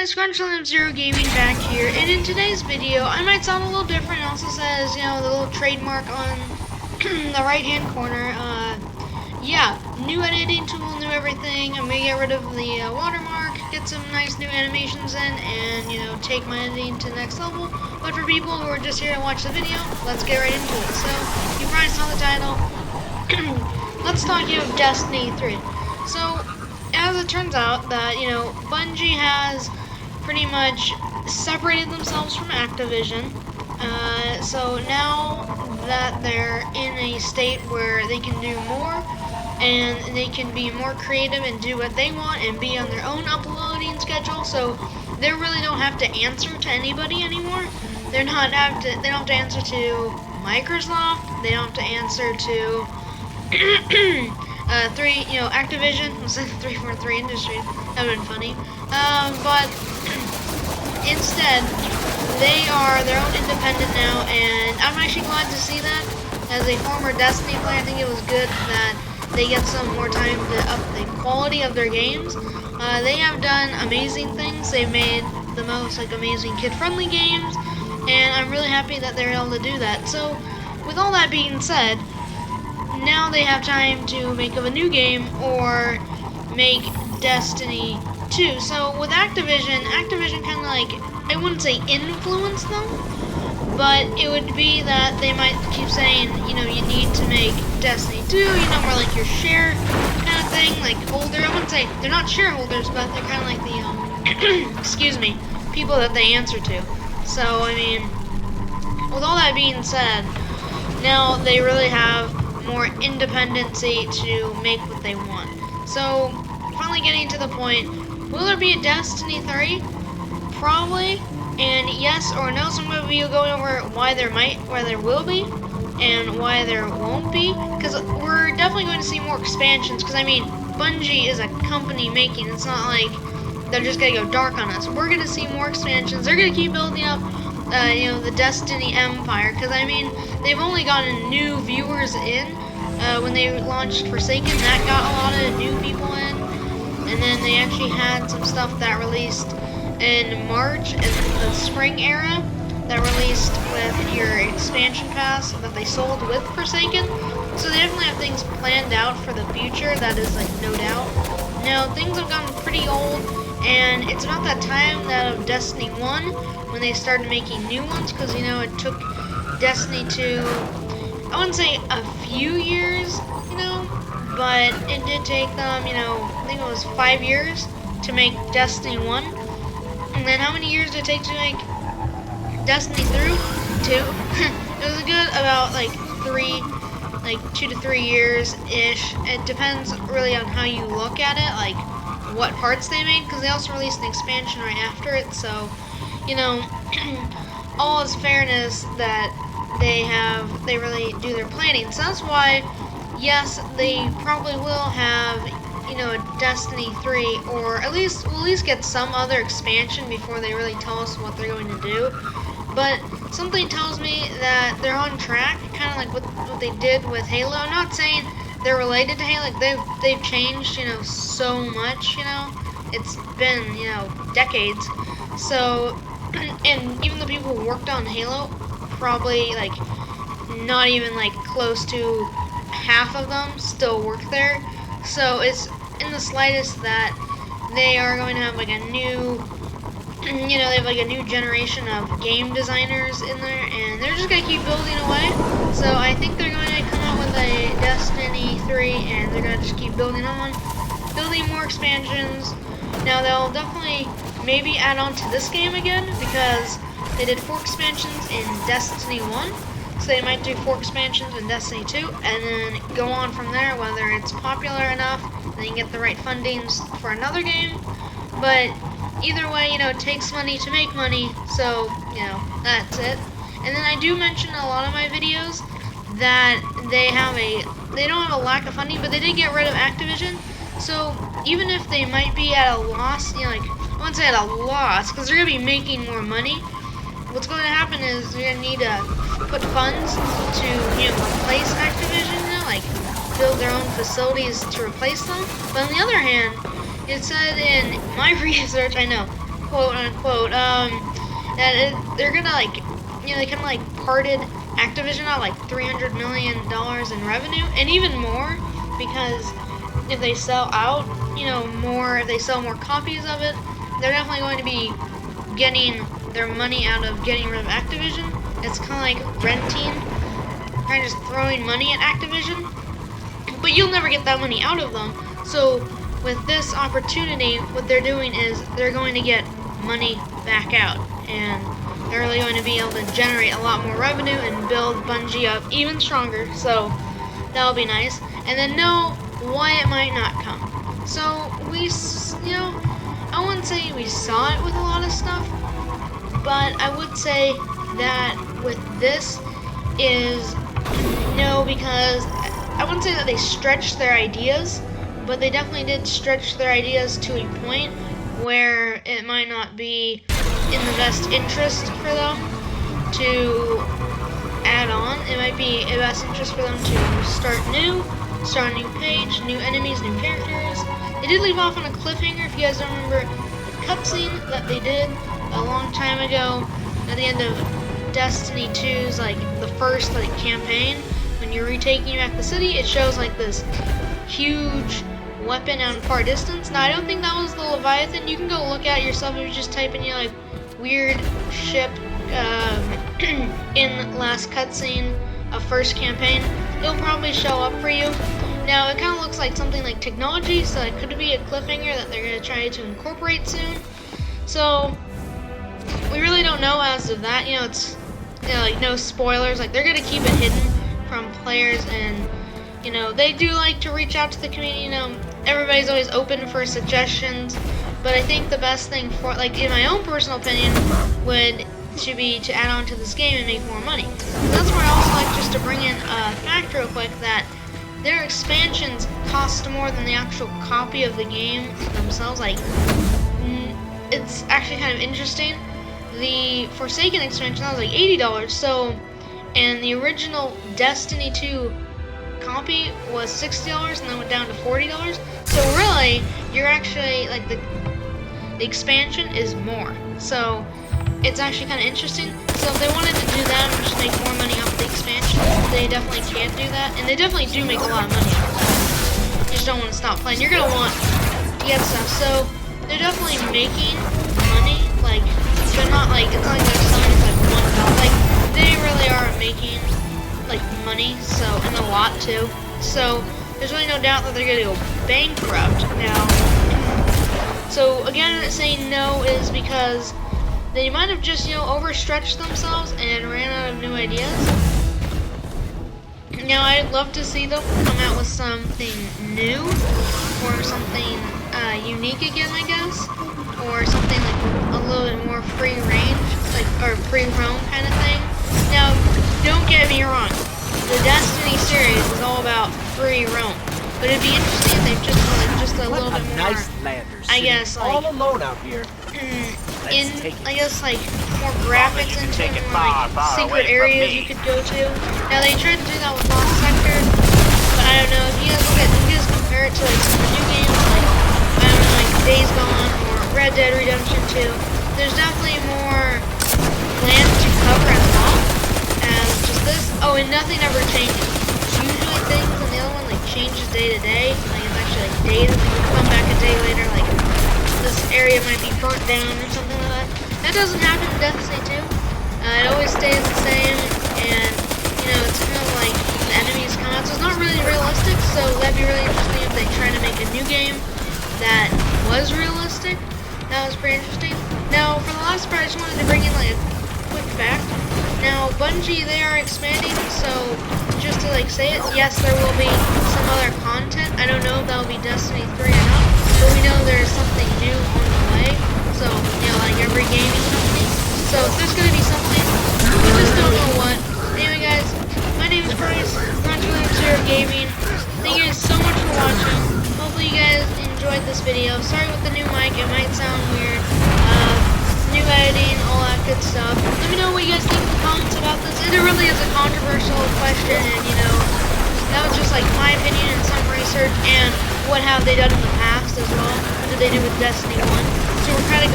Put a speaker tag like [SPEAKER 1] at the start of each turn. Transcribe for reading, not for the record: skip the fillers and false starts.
[SPEAKER 1] guys, Crunchlim Zero Gaming back here, and in today's video, I might sound a little different. It also says, the little trademark on the right-hand corner. Yeah, new editing tool, new everything. I'm gonna get rid of the watermark, get some nice new animations in, and take my editing to the next level. But for people who are just here to watch the video, let's get right into it. So you probably saw the title. Let's talk about Destiny 3. So, as it turns out that, Bungie has pretty much separated themselves from Activision. So now that they're in a state where they can do more and they can be more creative and do what they want and be on their own uploading schedule, so they really don't have to answer to anybody anymore. They don't have to answer to Microsoft. They don't have to answer to Activision. Was it 343 Industries? That would have been funny. But instead, they are their own independent now, and I'm actually glad to see that. As a former Destiny player, I think it was good that they get some more time to up the quality of their games. They have done amazing things. They've made the most amazing kid-friendly games, and I'm really happy that they're able to do that. So, with all that being said, now they have time to make up a new game or make Destiny 2. So with Activision kind of I wouldn't say influence them, but it would be that they might keep saying, you need to make Destiny 2, more like your share kind of thing, like holder. I wouldn't say they're not shareholders, but they're kind of like the, excuse me, people that they answer to. So, I mean, with all that being said, now they really have more independency to make what they want. So, finally getting to the point, will there be a Destiny 3? Probably, and yes or no. So I'm going to be going over why there will be, and why there won't be, because we're definitely going to see more expansions, because I mean, Bungie is a company making, it's not like they're just going to go dark on us. We're going to see more expansions. They're going to keep building up the Destiny Empire, because I mean, they've only gotten new viewers in. When they launched Forsaken, that got a lot of new people in, and then they actually had some stuff that released in March in the spring era that released with your expansion pass that they sold with Forsaken. So they definitely have things planned out for the future, that is no doubt. Now, things have gotten pretty old, and it's about that time that of Destiny 1 when they started making new ones, because it took Destiny 2, I wouldn't say a few years, but it did take them, I think it was 5 years to make Destiny 1. And then how many years did it take to make Destiny 2? It was a good about 2 to 3 years-ish. It depends really on how you look at it, what parts they made, because they also released an expansion right after it, so, all is fairness that they really do their planning. So that's why, yes, they probably will have, a Destiny 3, or we'll at least get some other expansion before they really tell us what they're going to do. But something tells me that they're on track, kind of like what they did with Halo. I'm not saying they're related to Halo. They've changed, so much, It's been, decades. So, and even the people who worked on Halo, probably not even close to half of them still work there. So it's in the slightest that they are going to have a new, they have a new generation of game designers in there, and they're just gonna keep building away. So I think they're going to come out with a Destiny 3, and they're gonna just keep building on, building more expansions. Now they'll definitely maybe add on to this game again, because they did 4 expansions in Destiny 1, so they might do 4 expansions in Destiny 2, and then go on from there, whether it's popular enough, and they can get the right fundings for another game. But either way, it takes money to make money, so, that's it. And then I do mention in a lot of my videos that they don't have a lack of funding, but they did get rid of Activision, so even if they might be at a loss, I wouldn't say at a loss, because they're going to be making more money. What's going to happen is they're going to need to put funds to, replace Activision, build their own facilities to replace them. But on the other hand, it said in my research, I know, quote unquote, they're gonna like, they kind of like parted Activision out like $300 million in revenue, and even more, because if they sell out, more, if they sell more copies of it, they're definitely going to be getting their money out of getting rid of Activision. It's kind of like renting, kind of just throwing money at Activision, but you'll never get that money out of them. So with this opportunity, what they're doing is they're going to get money back out, and they're really going to be able to generate a lot more revenue and build Bungie up even stronger. So that'll be nice. And then know why it might not come. So we, I wouldn't say we saw it with a lot of stuff, but I would say that with this is no, because I wouldn't say that they stretched their ideas, but they definitely did stretch their ideas to a point where it might not be in the best interest for them to add on. It might be in the best interest for them to start a new page, new enemies, new characters. They did leave off on a cliffhanger, if you guys don't remember the cutscene that they did a long time ago at the end of Destiny 2's like the first campaign. When you're retaking back the city, it shows like this huge weapon out in far distance. Now I don't think that was the Leviathan. You can go look at it yourself if you just type in like weird ship in last cutscene of first campaign. It'll probably show up for you. Now it kind of looks like something like technology, so it could be a cliffhanger that they're going to try to incorporate soon. So we really don't know as of that. It's like no spoilers. Like they're going to keep it hidden from players, and they do like to reach out to the community. Everybody's always open for suggestions, but I think the best thing for, like in my own personal opinion, should be to add on to this game and make more money. So that's where I also like just to bring in a fact real quick, that their expansions cost more than the actual copy of the game themselves. Like, it's actually kind of interesting. The Forsaken expansion, that was like $80, so, and the original Destiny 2 copy was $60 and then went down to $40. So really, you're actually like the expansion is more. So it's actually kind of interesting. So if they wanted to do that and just make more money off the expansion, they definitely can do that, and they definitely do make a lot of money off that. You just don't want to stop playing. You're gonna want to get stuff. So they're definitely making money. Like they're not like, it's not like they're selling like $1. Like they really are making like money, so, and a lot too. So there's really no doubt that they're gonna go bankrupt now. So again, saying no is because they might have just overstretched themselves and ran out of new ideas. Now I'd love to see them come out with something new, or something unique again, I guess, or something like a little bit more free range, like, or free roam kind of thing. Now, don't get me wrong, the Destiny series is all about free roam, but it'd be interesting if they just a little bit more,
[SPEAKER 2] nice lander,
[SPEAKER 1] I guess, like,
[SPEAKER 2] all alone out here.
[SPEAKER 1] I guess like more graphics into it, more like secret areas you could go to. Now they tried to do that with Lost Sector, but I don't know, if you guys compare it to like some new games like, I don't know, like Days Gone or Red Dead Redemption 2, there's definitely more land to cover as well as just this. Oh, and nothing ever changes. Usually things in the other one like changes day to day, like it's actually like days, and you come back a day later, like this area might be burnt down or something like that. That doesn't happen in Destiny 2. It always stays the same, and it's kind of like the enemies come out, so it's not really realistic. So that'd be really interesting if they try to make a new game that was realistic. That was pretty interesting. Now, for the last part, I just wanted to bring in like a quick fact. Now, Bungie, they are expanding, so just to like say it, yes, there will be some other content. I don't know if that will be Destiny 3 or not, but we know there's something new on the way. So, like every gaming company. So if there's gonna be something, we just don't know what. Anyway guys, my name is Bryce, Zero Gaming. Thank you guys so much for watching. Hopefully you guys enjoyed this video. Sorry with the new mic, it might sound weird. New editing, all that good stuff. Let me know what you guys think in the comments about this. It really is a controversial question, and that was just like my opinion and some research, and what have they done in the past as well. What did they do with Destiny 1? So we're kind of